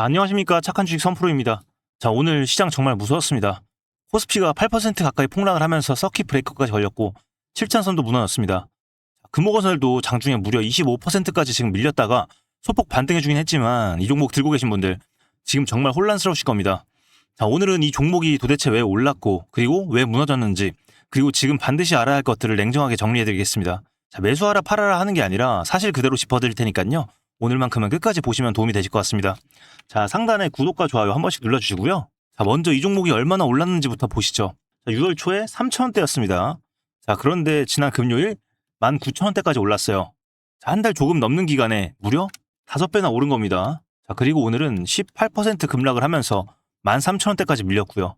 안녕하십니까. 착한 주식 선프로입니다. 자, 오늘 시장 정말 무서웠습니다. 코스피가 8% 가까이 폭락을 하면서 서킷 브레이커까지 걸렸고 7찬선도 무너졌습니다. 금호건설도 장중에 무려 25%까지 지금 밀렸다가 소폭 반등해주긴 했지만 이 종목 들고 계신 분들 지금 정말 혼란스러우실 겁니다. 자, 오늘은 이 종목이 도대체 왜 올랐고 그리고 왜 무너졌는지 그리고 지금 반드시 알아야 할 것들을 냉정하게 정리해드리겠습니다. 자, 매수하라 팔아라 하는 게 아니라 사실 그대로 짚어드릴 테니까요. 오늘만큼은 끝까지 보시면 도움이 되실 것 같습니다. 자, 상단에 구독과 좋아요 한 번씩 눌러주시고요. 자, 먼저 이 종목이 얼마나 올랐는지부터 보시죠. 자, 6월 초에 3,000원대였습니다. 자, 그런데 지난 금요일 19,000원대까지 올랐어요. 자, 한 달 조금 넘는 기간에 무려 5배나 오른 겁니다. 자, 그리고 오늘은 18% 급락을 하면서 13,000원대까지 밀렸고요.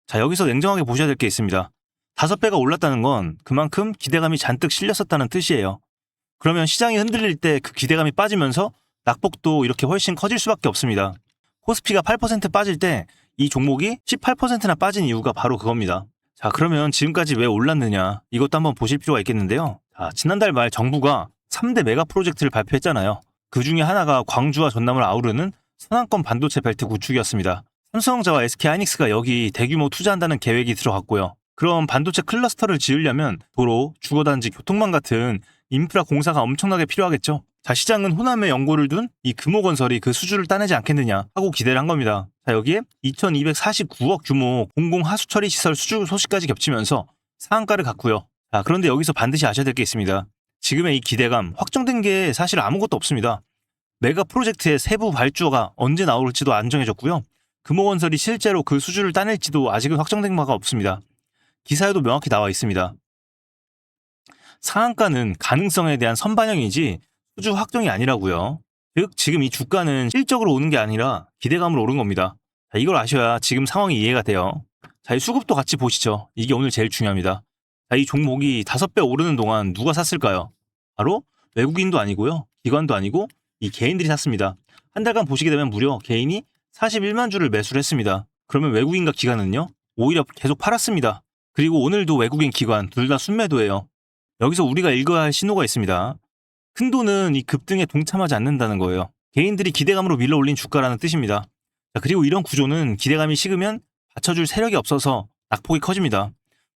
자, 여기서 냉정하게 보셔야 될 게 있습니다. 5배가 올랐다는 건 그만큼 기대감이 잔뜩 실렸었다는 뜻이에요. 그러면 시장이 흔들릴 때 그 기대감이 빠지면서 낙폭도 이렇게 훨씬 커질 수밖에 없습니다. 코스피가 8% 빠질 때 이 종목이 18%나 빠진 이유가 바로 그겁니다. 자, 그러면 지금까지 왜 올랐느냐 이것도 한번 보실 필요가 있겠는데요. 자, 지난달 말 정부가 3대 메가 프로젝트를 발표했잖아요. 그 중에 하나가 광주와 전남을 아우르는 서남권 반도체 벨트 구축이었습니다. 삼성전자와 SK하이닉스가 여기 대규모 투자한다는 계획이 들어갔고요. 그럼 반도체 클러스터를 지으려면 도로, 주거단지, 교통망 같은 인프라 공사가 엄청나게 필요하겠죠. 자, 시장은 호남에 연고를 둔 이 금호건설이 그 수주를 따내지 않겠느냐 하고 기대를 한 겁니다. 자, 여기에 2249억 규모 공공 하수처리 시설 수주 소식까지 겹치면서 상한가를 갔고요. 자, 그런데 여기서 반드시 아셔야 될 게 있습니다. 지금의 이 기대감 확정된 게 사실 아무것도 없습니다. 메가 프로젝트의 세부 발주가 언제 나올지도 안 정해졌고요. 금호건설이 실제로 그 수주를 따낼지도 아직은 확정된 바가 없습니다. 기사에도 명확히 나와 있습니다. 상한가는 가능성에 대한 선반영이지 수주 확정이 아니라고요. 즉 지금 이 주가는 실적으로 오는 게 아니라 기대감으로 오른 겁니다. 자, 이걸 아셔야 지금 상황이 이해가 돼요. 자, 이 수급도 같이 보시죠. 이게 오늘 제일 중요합니다. 자, 이 종목이 5배 오르는 동안 누가 샀을까요? 바로 외국인도 아니고요. 기관도 아니고 이 개인들이 샀습니다. 한 달간 보시게 되면 무려 개인이 41만 주를 매수를 했습니다. 그러면 외국인과 기관은요? 오히려 계속 팔았습니다. 그리고 오늘도 외국인 기관 둘 다 순매도예요. 여기서 우리가 읽어야 할 신호가 있습니다. 큰 돈은 이 급등에 동참하지 않는다는 거예요. 개인들이 기대감으로 밀어올린 주가라는 뜻입니다. 자, 그리고 이런 구조는 기대감이 식으면 받쳐줄 세력이 없어서 낙폭이 커집니다.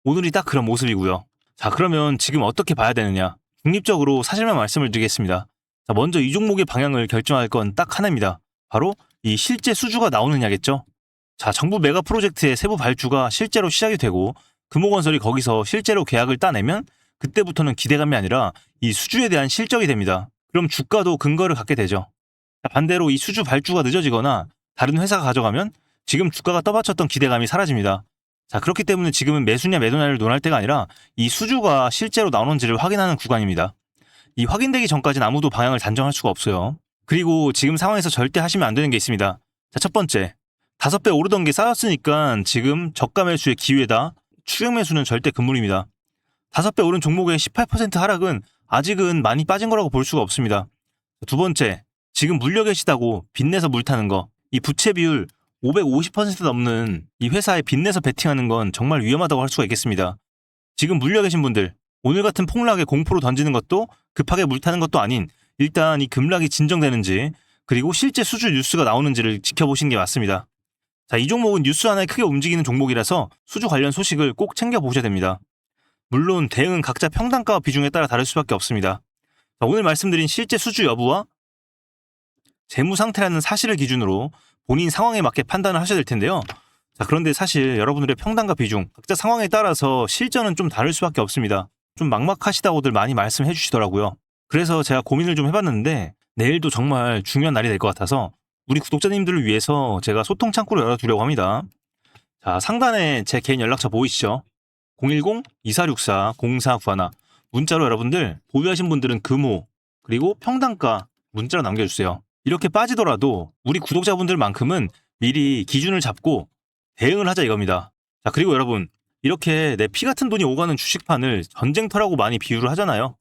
오늘이 딱 그런 모습이고요. 자, 그러면 지금 어떻게 봐야 되느냐? 중립적으로 사실만 말씀을 드리겠습니다. 자, 먼저 이 종목의 방향을 결정할 건 딱 하나입니다. 바로 이 실제 수주가 나오느냐겠죠? 자, 정부 메가 프로젝트의 세부 발주가 실제로 시작이 되고 금호건설이 거기서 실제로 계약을 따내면 그때부터는 기대감이 아니라 이 수주에 대한 실적이 됩니다. 그럼 주가도 근거를 갖게 되죠. 반대로 이 수주 발주가 늦어지거나 다른 회사가 가져가면 지금 주가가 떠받쳤던 기대감이 사라집니다. 자, 그렇기 때문에 지금은 매수냐 매도냐를 논할 때가 아니라 이 수주가 실제로 나오는지를 확인하는 구간입니다. 이 확인되기 전까지는 아무도 방향을 단정할 수가 없어요. 그리고 지금 상황에서 절대 하시면 안 되는 게 있습니다. 자, 첫 번째, 5배 오르던 게 쌓였으니까 지금 저가 매수의 기회다. 추격 매수는 절대 금물입니다. 5배 오른 종목의 18% 하락은 아직은 많이 빠진 거라고 볼 수가 없습니다. 두 번째, 지금 물려 계시다고 빚내서 물 타는 거, 이 부채 비율 550% 넘는 이 회사에 빚내서 베팅하는 건 정말 위험하다고 할 수가 있겠습니다. 지금 물려 계신 분들, 오늘 같은 폭락에 공포로 던지는 것도 급하게 물 타는 것도 아닌 일단 이 급락이 진정되는지 그리고 실제 수주 뉴스가 나오는지를 지켜보시는 게 맞습니다. 자, 이 종목은 뉴스 하나에 크게 움직이는 종목이라서 수주 관련 소식을 꼭 챙겨보셔야 됩니다. 물론 대응은 각자 평단가와 비중에 따라 다를 수밖에 없습니다. 자, 오늘 말씀드린 실제 수주 여부와 재무 상태라는 사실을 기준으로 본인 상황에 맞게 판단을 하셔야 될 텐데요. 자, 그런데 사실 여러분들의 평단가 비중, 각자 상황에 따라서 실전은 좀 다를 수밖에 없습니다. 좀 막막하시다고들 많이 말씀해 주시더라고요. 그래서 제가 고민을 좀 해봤는데 내일도 정말 중요한 날이 될 것 같아서 우리 구독자님들을 위해서 제가 소통 창구를 열어두려고 합니다. 자, 상단에 제 개인 연락처 보이시죠? 010-2464-0491 문자로 여러분들 보유하신 분들은 금호 그리고 평단가 문자로 남겨주세요. 이렇게 빠지더라도 우리 구독자분들만큼은 미리 기준을 잡고 대응을 하자 이겁니다. 자, 그리고 여러분 이렇게 내 피 같은 돈이 오가는 주식판을 전쟁터라고 많이 비유를 하잖아요.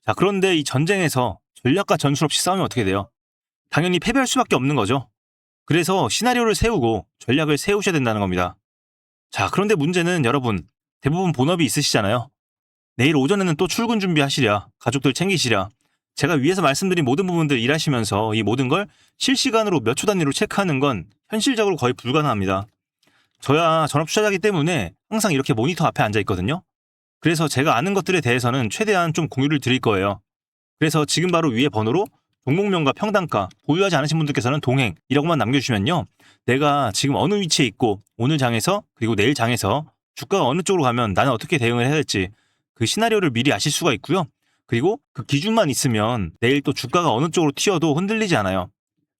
자, 그런데 이 전쟁에서 전략과 전술 없이 싸우면 어떻게 돼요? 당연히 패배할 수밖에 없는 거죠. 그래서 시나리오를 세우고 전략을 세우셔야 된다는 겁니다. 자, 그런데 문제는 여러분 대부분 본업이 있으시잖아요. 내일 오전에는 또 출근 준비하시랴, 가족들 챙기시랴, 제가 위에서 말씀드린 모든 부분들 일하시면서 이 모든 걸 실시간으로 몇 초 단위로 체크하는 건 현실적으로 거의 불가능합니다. 저야 전업 투자자이기 때문에 항상 이렇게 모니터 앞에 앉아 있거든요. 그래서 제가 아는 것들에 대해서는 최대한 좀 공유를 드릴 거예요. 그래서 지금 바로 위에 번호로 종목명과 평단가, 보유하지 않으신 분들께서는 동행이라고만 남겨주시면요. 내가 지금 어느 위치에 있고 오늘 장에서 그리고 내일 장에서 주가가 어느 쪽으로 가면 나는 어떻게 대응을 해야 될지 그 시나리오를 미리 아실 수가 있고요. 그리고 그 기준만 있으면 내일 또 주가가 어느 쪽으로 튀어도 흔들리지 않아요.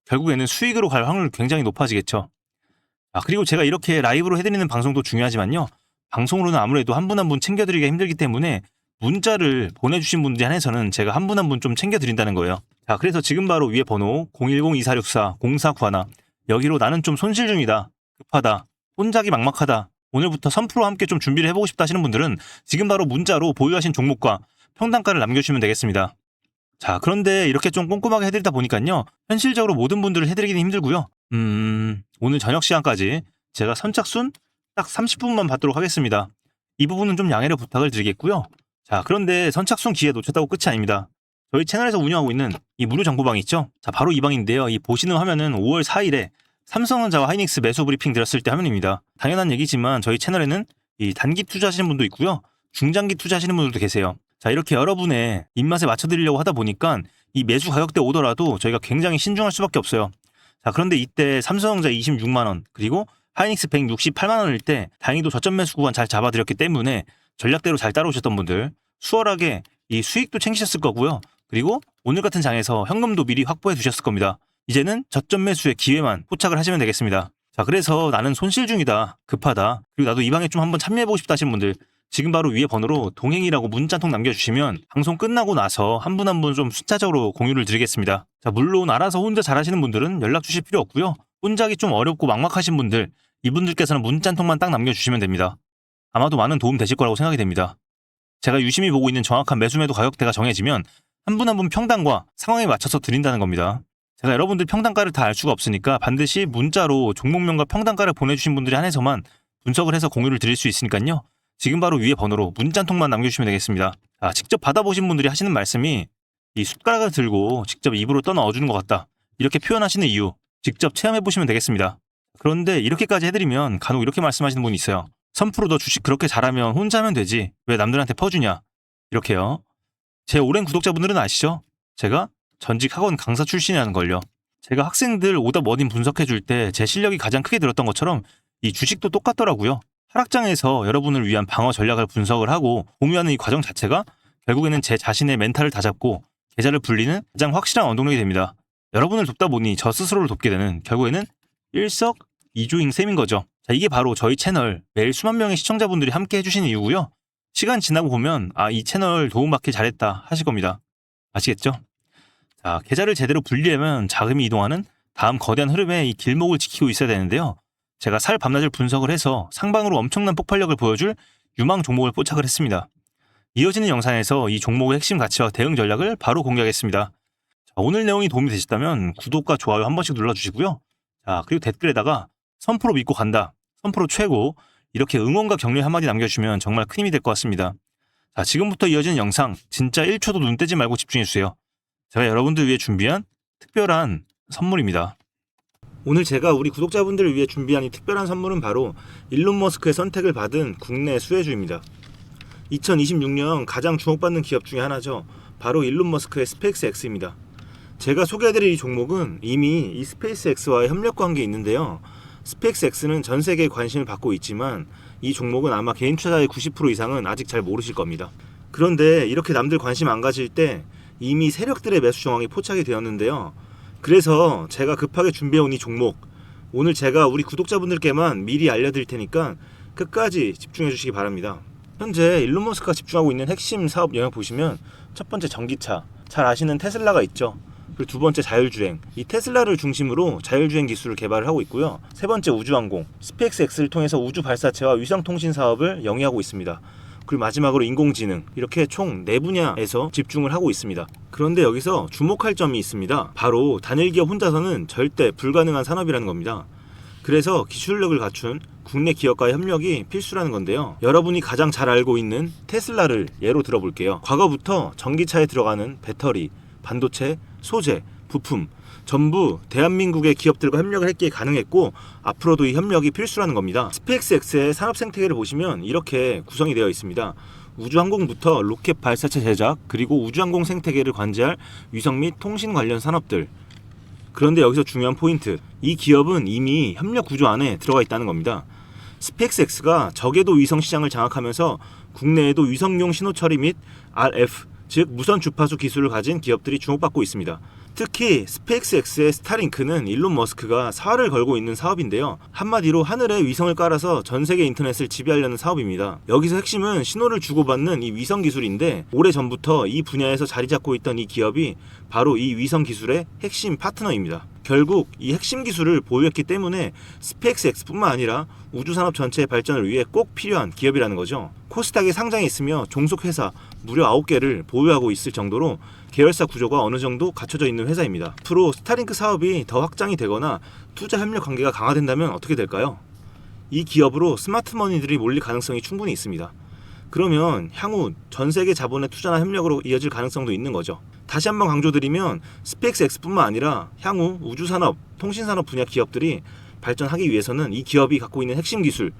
결국에는 수익으로 갈 확률이 굉장히 높아지겠죠. 그리고 제가 이렇게 라이브로 해드리는 방송도 중요하지만요. 방송으로는 아무래도 한 분 한 분 챙겨드리기가 힘들기 때문에 문자를 보내주신 분들 한해서는 제가 한 분 한 분 좀 챙겨드린다는 거예요. 그래서 지금 바로 위에 번호 010-2464-0491 여기로 나는 좀 손실 중이다, 급하다, 혼자기 막막하다, 오늘부터 선프로 함께 좀 준비를 해보고 싶다 하시는 분들은 지금 바로 문자로 보유하신 종목과 평단가를 남겨주시면 되겠습니다. 그런데 이렇게 좀 꼼꼼하게 해드리다 보니까요. 현실적으로 모든 분들을 해드리기는 힘들고요. 오늘 저녁 시간까지 제가 선착순 딱 30분만 받도록 하겠습니다. 이 부분은 좀 양해를 부탁을 드리겠고요. 그런데 선착순 기회 놓쳤다고 끝이 아닙니다. 저희 채널에서 운영하고 있는 이 무료 정보방이 있죠? 바로 이 방인데요. 이 보시는 화면은 5월 4일에 삼성전자와 하이닉스 매수 브리핑 드렸을 때 화면입니다. 당연한 얘기지만 저희 채널에는 이 단기 투자하시는 분도 있고요. 중장기 투자하시는 분들도 계세요. 이렇게 여러분의 입맛에 맞춰드리려고 하다 보니까 이 매수 가격대 오더라도 저희가 굉장히 신중할 수밖에 없어요. 그런데 이때 삼성전자 26만원 그리고 하이닉스 168만원일 때 다행히도 저점 매수 구간 잘 잡아드렸기 때문에 전략대로 잘 따라오셨던 분들 수월하게 이 수익도 챙기셨을 거고요. 그리고 오늘 같은 장에서 현금도 미리 확보해 두셨을 겁니다. 이제는 저점 매수의 기회만 포착을 하시면 되겠습니다. 그래서 나는 손실 중이다, 급하다, 그리고 나도 이 방에 좀 한번 참여해보고 싶다 하시는 분들 지금 바로 위에 번호로 동행이라고 문자 한 통 남겨주시면 방송 끝나고 나서 한 분 한 분 좀 숫자적으로 공유를 드리겠습니다. 물론 알아서 혼자 잘하시는 분들은 연락 주실 필요 없고요. 혼자 하기 좀 어렵고 막막하신 분들 이분들께서는 문자 한 통만 딱 남겨주시면 됩니다. 아마도 많은 도움 되실 거라고 생각이 됩니다. 제가 유심히 보고 있는 정확한 매수매도 가격대가 정해지면 한 분 한 분 평단과 상황에 맞춰서 드린다는 겁니다. 제가 여러분들 평단가를 다 알 수가 없으니까 반드시 문자로 종목명과 평단가를 보내주신 분들이 한해서만 분석을 해서 공유를 드릴 수 있으니까요. 지금 바로 위에 번호로 문자 한 통만 남겨주시면 되겠습니다. 직접 받아보신 분들이 하시는 말씀이 이 숟가락을 들고 직접 입으로 떠 넣어주는 것 같다, 이렇게 표현하시는 이유 직접 체험해보시면 되겠습니다. 그런데 이렇게까지 해드리면 간혹 이렇게 말씀하시는 분이 있어요. 선프로 너 주식 그렇게 잘하면 혼자 하면 되지 왜 남들한테 퍼주냐, 이렇게요. 제 오랜 구독자분들은 아시죠? 제가 전직 학원 강사 출신이라는 걸요. 제가 학생들 오답 워딩 분석해줄 때 제 실력이 가장 크게 들었던 것처럼 이 주식도 똑같더라고요. 하락장에서 여러분을 위한 방어 전략을 분석을 하고 공유하는 이 과정 자체가 결국에는 제 자신의 멘탈을 다잡고 계좌를 불리는 가장 확실한 원동력이 됩니다. 여러분을 돕다 보니 저 스스로를 돕게 되는 결국에는 일석이조인 셈인 거죠. 이게 바로 저희 채널 매일 수만 명의 시청자분들이 함께 해주시는 이유고요. 시간 지나고 보면 이 채널 도움받길 잘했다 하실 겁니다. 아시겠죠? 계좌를 제대로 분리하면 자금이 이동하는 다음 거대한 흐름의 이 길목을 지키고 있어야 되는데요. 제가 살 밤낮을 분석을 해서 상방으로 엄청난 폭발력을 보여줄 유망 종목을 포착을 했습니다. 이어지는 영상에서 이 종목의 핵심 가치와 대응 전략을 바로 공개하겠습니다. 오늘 내용이 도움이 되셨다면 구독과 좋아요 한 번씩 눌러주시고요. 그리고 댓글에다가 선프로 믿고 간다, 선프로 최고, 이렇게 응원과 격려 한마디 남겨주시면 정말 큰 힘이 될 것 같습니다. 지금부터 이어지는 영상 진짜 1초도 눈 떼지 말고 집중해주세요. 제가 여러분들 위해 준비한 특별한 선물입니다. 오늘 제가 우리 구독자분들을 위해 준비한 이 특별한 선물은 바로 일론 머스크의 선택을 받은 국내 수혜주입니다. 2026년 가장 주목받는 기업 중에 하나죠. 바로 일론 머스크의 스페이스X입니다. 제가 소개해드릴 이 종목은 이미 이 스페이스X와의 협력 관계에 있는데요. 스페이스X는 전 세계에 관심을 받고 있지만 이 종목은 아마 개인 투자자의 90% 이상은 아직 잘 모르실 겁니다. 그런데 이렇게 남들 관심 안 가질 때 이미 세력들의 매수 정황이 포착이 되었는데요. 그래서 제가 급하게 준비해온 이 종목 오늘 제가 우리 구독자분들께만 미리 알려드릴 테니까 끝까지 집중해 주시기 바랍니다. 현재 일론 머스크가 집중하고 있는 핵심 사업 영역 보시면 첫 번째 전기차, 잘 아시는 테슬라가 있죠. 그리고 두 번째 자율주행, 이 테슬라를 중심으로 자율주행 기술을 개발을 하고 있고요. 세 번째 우주항공, 스페이스X를 통해서 우주 발사체와 위성통신 사업을 영위하고 있습니다. 그리고 마지막으로 인공지능, 이렇게 총 4분야에서 집중을 하고 있습니다. 그런데 여기서 주목할 점이 있습니다. 바로 단일 기업 혼자서는 절대 불가능한 산업이라는 겁니다. 그래서 기술력을 갖춘 국내 기업과의 협력이 필수라는 건데요. 여러분이 가장 잘 알고 있는 테슬라를 예로 들어볼게요. 과거부터 전기차에 들어가는 배터리, 반도체, 소재, 부품 전부 대한민국의 기업들과 협력을 했기에 가능했고 앞으로도 이 협력이 필수라는 겁니다. 스페이스X의 산업 생태계를 보시면 이렇게 구성이 되어 있습니다. 우주항공부터 로켓 발사체 제작, 그리고 우주항공 생태계를 관제할 위성 및 통신 관련 산업들. 그런데 여기서 중요한 포인트, 이 기업은 이미 협력 구조 안에 들어가 있다는 겁니다. 스페이스X가 저궤도 위성 시장을 장악하면서 국내에도 위성용 신호 처리 및 RF, 즉 무선 주파수 기술을 가진 기업들이 주목받고 있습니다. 특히 스페이스X의 스타링크는 일론 머스크가 사활을 걸고 있는 사업인데요. 한마디로 하늘에 위성을 깔아서 전 세계 인터넷을 지배하려는 사업입니다. 여기서 핵심은 신호를 주고받는 이 위성 기술인데 오래전부터 이 분야에서 자리 잡고 있던 이 기업이 바로 이 위성 기술의 핵심 파트너입니다. 결국 이 핵심 기술을 보유했기 때문에 스페이스X뿐만 아니라 우주산업 전체의 발전을 위해 꼭 필요한 기업이라는 거죠. 코스닥에 상장해 있으며 종속 회사 무려 9개를 보유하고 있을 정도로 계열사 구조가 어느 정도 갖춰져 있는 회사입니다. 앞으로 스타링크 사업이 더 확장이 되거나 투자 협력 관계가 강화된다면 어떻게 될까요? 이 기업으로 스마트머니들이 몰릴 가능성이 충분히 있습니다. 그러면 향후 전 세계 자본의 투자나 협력으로 이어질 가능성도 있는 거죠. 다시 한번 강조드리면 스페이스X뿐만 아니라 향후 우주산업, 통신산업 분야 기업들이 발전하기 위해서는 이 기업이 갖고 있는 핵심 기술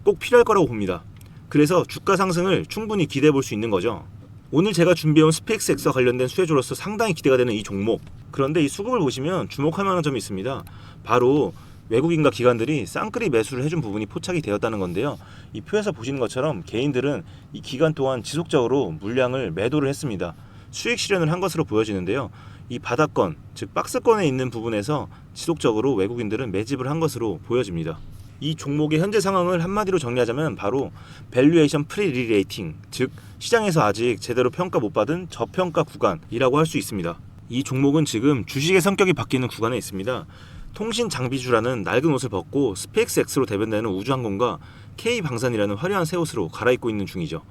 꼭 필요할 거라고 봅니다. 그래서 주가 상승을 충분히 기대해 볼 수 있는 거죠. 오늘 제가 준비해온 스페이스X와 관련된 수혜주로서 상당히 기대가 되는 이 종목. 그런데 이 수급을 보시면 주목할 만한 점이 있습니다. 바로 외국인과 기관들이 쌍끌이 매수를 해준 부분이 포착이 되었다는 건데요. 이 표에서 보시는 것처럼 개인들은 이 기간 동안 지속적으로 물량을 매도를 했습니다. 수익 실현을 한 것으로 보여지는데요. 이 바닥권, 즉 박스권에 있는 부분에서 지속적으로 외국인들은 매집을 한 것으로 보여집니다. 이 종목의 현재 상황을 한마디로 정리하자면 바로 밸류에이션 프리리레이팅, 즉 시장에서 아직 제대로 평가 못 받은 저평가 구간이라고 할 수 있습니다. 이 종목은 지금 주식의 성격이 바뀌는 구간에 있습니다. 통신 장비주라는 낡은 옷을 벗고 스페이스X로 대변되는 우주항공과 K방산이라는 화려한 새 옷으로 갈아입고 있는 중이죠.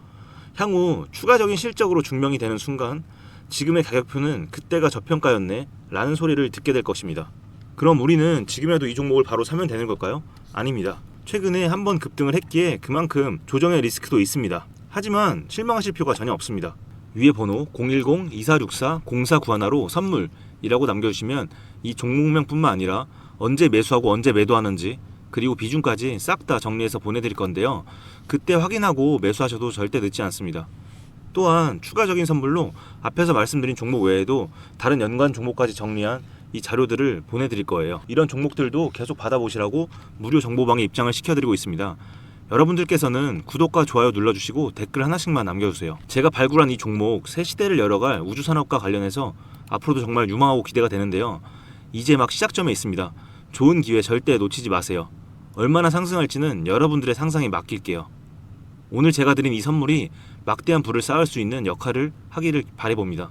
향후 추가적인 실적으로 증명이 되는 순간 지금의 가격표는 그때가 저평가였네 라는 소리를 듣게 될 것입니다. 그럼 우리는 지금이라도 이 종목을 바로 사면 되는 걸까요? 아닙니다. 최근에 한번 급등을 했기에 그만큼 조정의 리스크도 있습니다. 하지만 실망하실 필요가 전혀 없습니다. 위에 번호 010-2464-0491로 선물이라고 남겨주시면 이 종목명뿐만 아니라 언제 매수하고 언제 매도하는지 그리고 비중까지 싹 다 정리해서 보내드릴 건데요. 그때 확인하고 매수하셔도 절대 늦지 않습니다. 또한 추가적인 선물로 앞에서 말씀드린 종목 외에도 다른 연관 종목까지 정리한 이 자료들을 보내드릴 거예요. 이런 종목들도 계속 받아보시라고 무료 정보방에 입장을 시켜드리고 있습니다. 여러분들께서는 구독과 좋아요 눌러주시고 댓글 하나씩만 남겨주세요. 제가 발굴한 이 종목 새 시대를 열어갈 우주산업과 관련해서 앞으로도 정말 유망하고 기대가 되는데요. 이제 막 시작점에 있습니다. 좋은 기회 절대 놓치지 마세요. 얼마나 상승할지는 여러분들의 상상에 맡길게요. 오늘 제가 드린 이 선물이 막대한 부를 쌓을 수 있는 역할을 하기를 바라봅니다.